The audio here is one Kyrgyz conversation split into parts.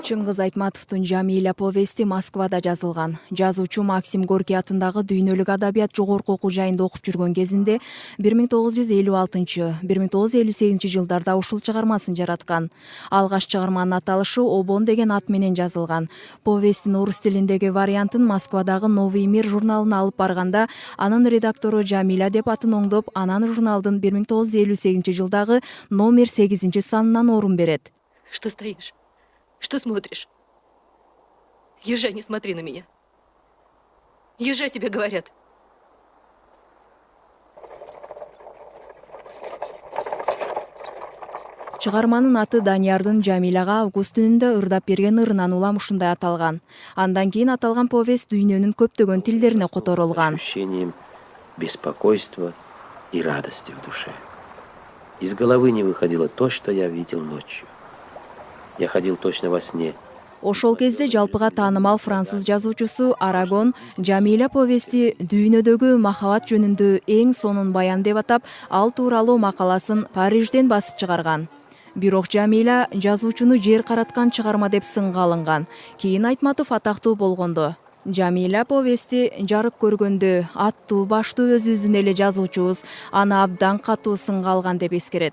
Чыңгыз Айтматовдун Жамиля повести Москвада жазылган. Жазуучу Максим Горький атындагы дүйнөлүк адабият жогорку окуу жайында окуп жүргөн кезинде 1956-1958 жылдарда ушул чыгармасын жараткан. Алгаш чыгарманын аталышы Обон деген ат менен жазылган. Повестин орус тилиндеги вариантын Москвадагы Новый мир журналына алып барганда, анын редактору Жамиля деп атын оңдоп, анан журналдын 1958 жылдагы номер 8 санынан орун берет. Что стоишь? Что смотришь? Езжай, не смотри на меня. Езжай, тебе говорят. Чыгарманын аты Даниярдын Жамиляга август түнүндө ырдап берген ырынан улам ушундай аталган. Андан кийин аталган повесть дүйнөнүн көптөгөн тилдерине которулган. Ощущением беспокойства и радости в душе. Из головы не выходило то, что я видел ночью. Я ходил точно во сне. Ошол кезде жалпыга таанымал француз жазуучусу Арагон Жамиля повести дүйнөдөгү махабат жөнүндө эң сонун баян деп атап, ал тууралуу макаласын Парижден басып чыгарган. Бирок Жамиля жазуучуну жер караткан чыгарма деп сынга алынган. Кийин Айтматов атактуу болгондо Жамиля повести жарык көргөндө аттуу баштуу өзүбүздүн эле жазуучубуз аны абдан катуу сынга алган деп эскерет.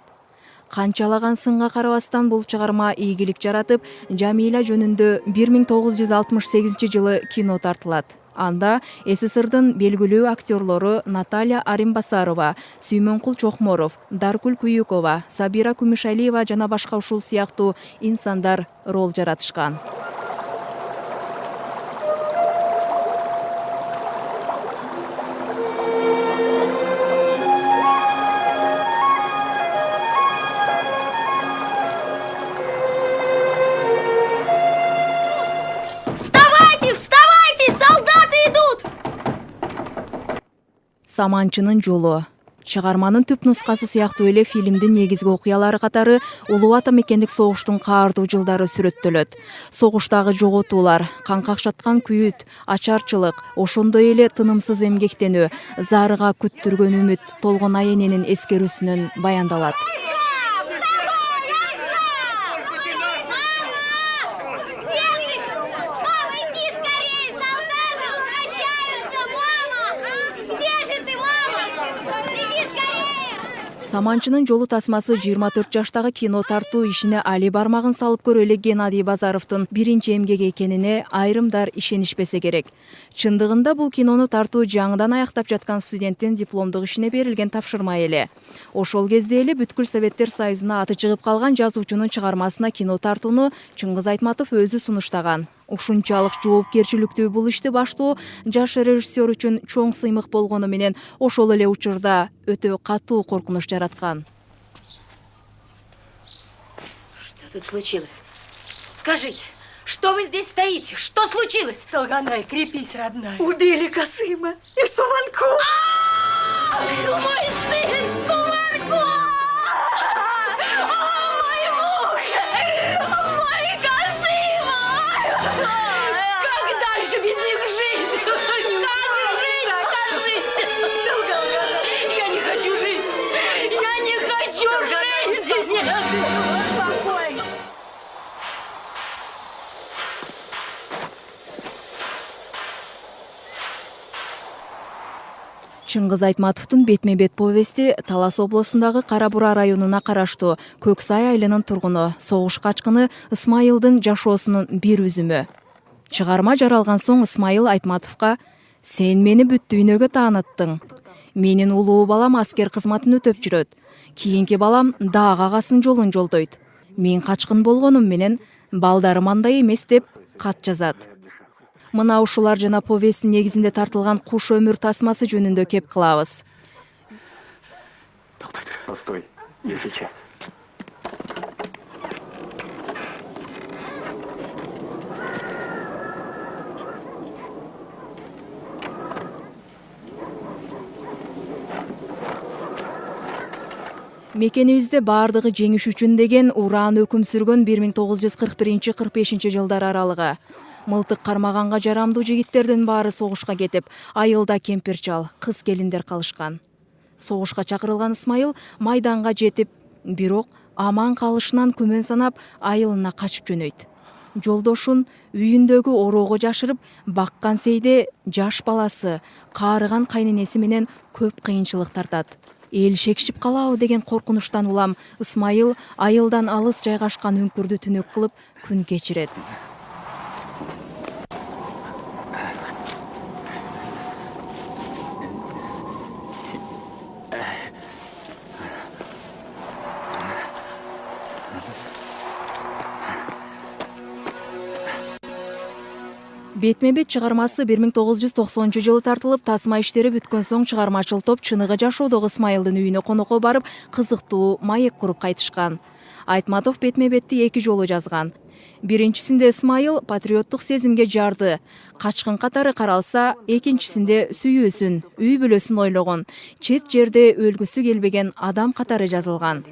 Канчалаган сынга карабастан бул чыгарма ийгилик жаратып, Жамиля жөнүндө 1968 жылы кино тартылат. Анда СССРдын белгилүү актерлору Наталья Аримбасарова, Сүймөнкул Чокморов, Даркүл Күйүкова, Сабира Күмүшалиева жана башка ушул сыяктуу инсандар рол жаратышкан. Саманчынын жолу. Чыгарманын түп нускасы сыяктуу эле фильмдин негизги окуялары катары Улуу Ата мекендик согуштун каардуу жылдары сүрөттөлөт. Согуштагы жоготуулар, кан какшаткан күйүт, ачарчылык, ошондой эле тынымсыз эмгектенүү, зарыга күттүргөн үмүт толгон аяненин эскерүүсүнөн баяндалат. Саманчынын жолу тасмасы 24 жаштагы кино тартуу ишине али бармагын салып көрөлү Геннадий Базаровдун биринчи эмгеги экенине айрымдар ишенишпесе керек. Чындыгында бул кинону тартуу жаңыдан аяктап жаткан студенттин дипломдук ишине берилген тапшырма эле. Ошол кезде эле бүткүл Советтер Союзуна аты чыгып калган жазуучунун чыгармасына кино тартууну Чыңгыз Айтматов өзү сунуштаган. Ушунчалык жоопкерчиликтүү бул ишти баштоо жаш режиссер үчүн чоң сыймык болгону менен ошол эле учурда өтө катуу коркунуч жараткан. Что тут случилось? Скажите, что вы здесь стоите? Что случилось? Долганай, крепись, родная. Убили Касыма и Суванку. Мой сын Суванку! Мой муж! Мой Касыма! Как дальше без них жить? Как жить? Я не хочу жить! Я не хочу жить! Нет! Успокойся! Чыңгыз Айтматовдун бетме-бет повести Талас областындагы Кара-Бура районуна караштуу Көксай айылынын тургуну, согуш качкыны Ысмайылдын жашоосунун бир үзүмү. Чыгарма жаралган соң Ысмайыл Айтматовго «Сен мени бүт дүйнөгө тааныттың. Менин улуу балам аскер кызматын өтөп жүрөт. Кийинки балам даак агасын жолун жолдойт. Мен качкын болгонум менен балдарым андай эмес» деп кат жазат. Мына ушулар жана повесттин негизинде тартылган Куш өмүр тасмасы жөнүндө кеп кылабыз. Постой, я сейчас. Мекенибизде баардыгы жеңиш үчүн деген ураан өкүм сүргөн 1941-45 жылдар аралыгы. Мылтык кармаганга жарамдуу жигиттердин баары согушка кетип, айылда кемпир-чал, кыз келиндер калышкан. Согушка чакырылган Ысмайыл майданга жетип, бирок аман калышынан күмөн санап айылына качып жөнөйт. Жолдошун үйүндөгү ороого жашырып баккан сейде жаш баласы, каарыган кайненеси менен көп кыйынчылык тартат. Эл шекшип калабы деген коркунучтан улам Исмайыл айылдан алыс жайгашкан үңкүрдү түнөк кылып күн кечирет. Бетме-бет чыгармасы 1990 жылы тартылып, тасма иштери бүткөн соң чыгармачыл топ чыныгы жашоодогу Исмайылдын үйүнө конокко барып, кызыктуу маек куруп кайтышкан. Айтматов бетме-бетти 2 жолу жазган. Биринчисинде Исмайыл патриоттук сезимге жарды, качкын катары каралса, экинчисинде сүйүүсүн, үй бүлөсүн ойлогон, чет жерде өлгүсү келбеген адам катары жазылган.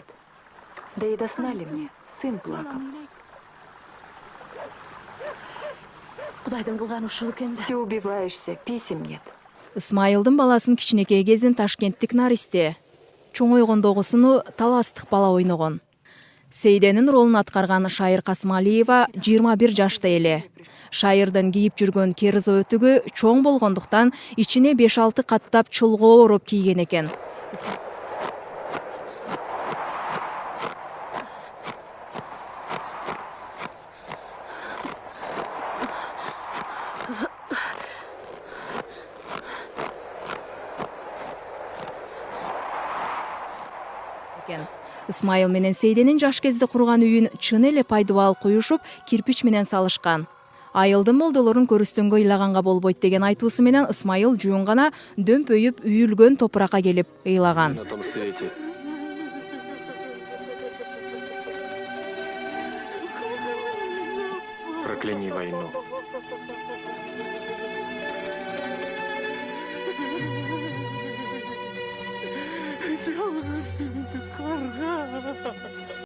Да и до сна ли мне? Сын плакал. Кудайдын кылган ушул экен да. Все убиваешься, писем нет. Исмайылдын баласын кичинекей кезин Ташкенттик Наристе, чоңойгондогусуну таластык бала ойногон. Сейденин ролун аткарган Шайыр Касымалиева 21 жашта эле. Шайырдын кийип жүргөн керзо өтүгү чоң болгондуктан ичине 5-6 каттап чулгоо ороп кийген экен. Исмайыл менен Сейденин жаш кезде курган үйүн чын эле пайдубал куюшуп, кирпич менен салышкан. Айылдын молдолорун көрүстөнгө ыйлаганга болбойт деген айтуусу менен Исмайыл жуун гана дөмпөйүп үйүлгөн топуракка келип ыйлаган. На том свете. Прокляни войну.